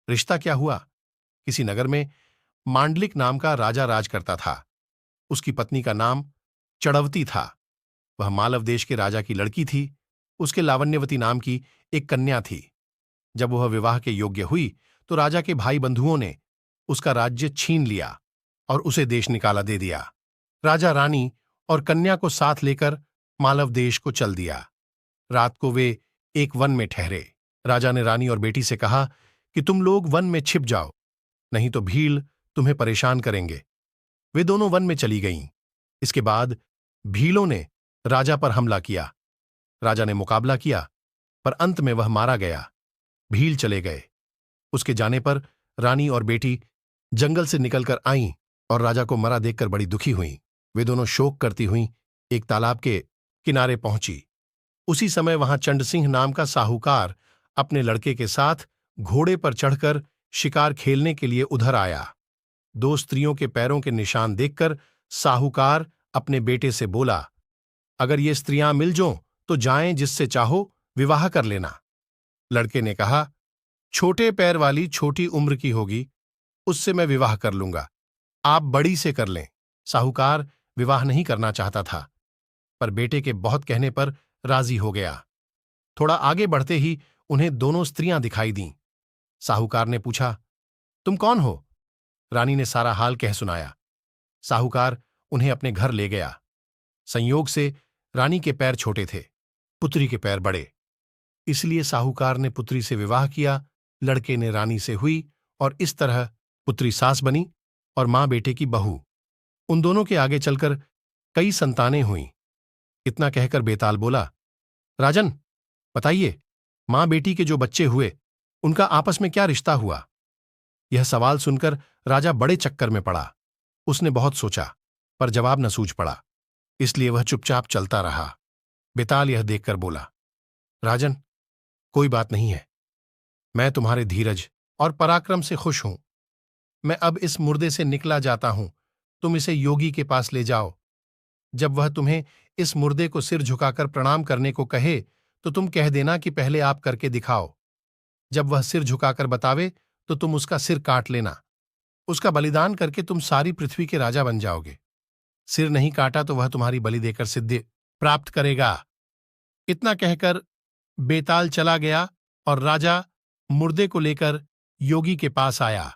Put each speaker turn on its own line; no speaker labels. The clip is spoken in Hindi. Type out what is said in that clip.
रिश्ता क्या हुआ? किसी नगर में मांडलिक नाम का राजा राज करता था। उसकी पत्नी का नाम चड़वती था। वह मालव देश के राजा की लड़की थी। उसके लावण्यवती नाम की एक कन्या थी। जब वह विवाह के योग्य हुई तो राजा के भाई बंधुओं ने उसका राज्य छीन लिया और उसे देश निकाला दे दिया। राजा रानी और कन्या को साथ लेकर मालव देश को चल दिया। रात को वे एक वन में ठहरे। राजा ने रानी और बेटी से कहा कि तुम लोग वन में छिप जाओ, नहीं तो भील तुम्हें परेशान करेंगे। वे दोनों वन में चली गईं। इसके बाद भीलों ने राजा पर हमला किया। राजा ने मुकाबला किया, पर अंत में वह मारा गया। भील चले गए। उसके जाने पर रानी और बेटी जंगल से निकलकर आईं और राजा को मरा देखकर बड़ी दुखी हुईं। वे दोनों शोक करती हुईं एक तालाब के किनारे पहुंची। उसी समय वहां चंडसिंह नाम का साहूकार अपने लड़के के साथ घोड़े पर चढ़कर शिकार खेलने के लिए उधर आया। दो स्त्रियों के पैरों के निशान देखकर साहूकार अपने बेटे से बोला, अगर ये स्त्रियां मिल जों तो जाएं, जिससे चाहो विवाह कर लेना। लड़के ने कहा, छोटे पैर वाली छोटी उम्र की होगी, उससे मैं विवाह कर लूंगा, आप बड़ी से कर लें। साहूकार विवाह नहीं करना चाहता था, पर बेटे के बहुत कहने पर राजी हो गया। थोड़ा आगे बढ़ते ही उन्हें दोनों स्त्रियां दिखाई दीं। साहूकार ने पूछा, तुम कौन हो? रानी ने सारा हाल कह सुनाया। साहूकार उन्हें अपने घर ले गया। संयोग से रानी के पैर छोटे थे, पुत्री के पैर बड़े। इसलिए साहूकार ने पुत्री से विवाह किया। लड़के ने रानी से हुई और इस तरह पुत्री सास बनी और मां बेटे की बहू। उन दोनों के आगे चलकर कई संतानें हुईं। इतना कहकर बेताल बोला, राजन, बताइए, मां बेटी के जो बच्चे हुए उनका आपस में क्या रिश्ता हुआ? यह सवाल सुनकर राजा बड़े चक्कर में पड़ा। उसने बहुत सोचा, पर जवाब न सूझ पड़ा, इसलिए वह चुपचाप चलता रहा। बेताल यह देखकर बोला, राजन, कोई बात नहीं है। मैं तुम्हारे धीरज और पराक्रम से खुश हूं। मैं अब इस मुर्दे से निकला जाता हूं। तुम इसे योगी के पास ले जाओ। जब वह तुम्हें इस मुर्दे को सिर झुकाकर प्रणाम करने को कहे तो तुम कह देना कि पहले आप करके दिखाओ। जब वह सिर झुकाकर बतावे तो तुम उसका सिर काट लेना। उसका बलिदान करके तुम सारी पृथ्वी के राजा बन जाओगे। सिर नहीं काटा तो वह तुम्हारी बलि देकर सिद्धि प्राप्त करेगा। इतना कहकर बेताल चला गया और राजा मुर्दे को लेकर योगी के पास आया।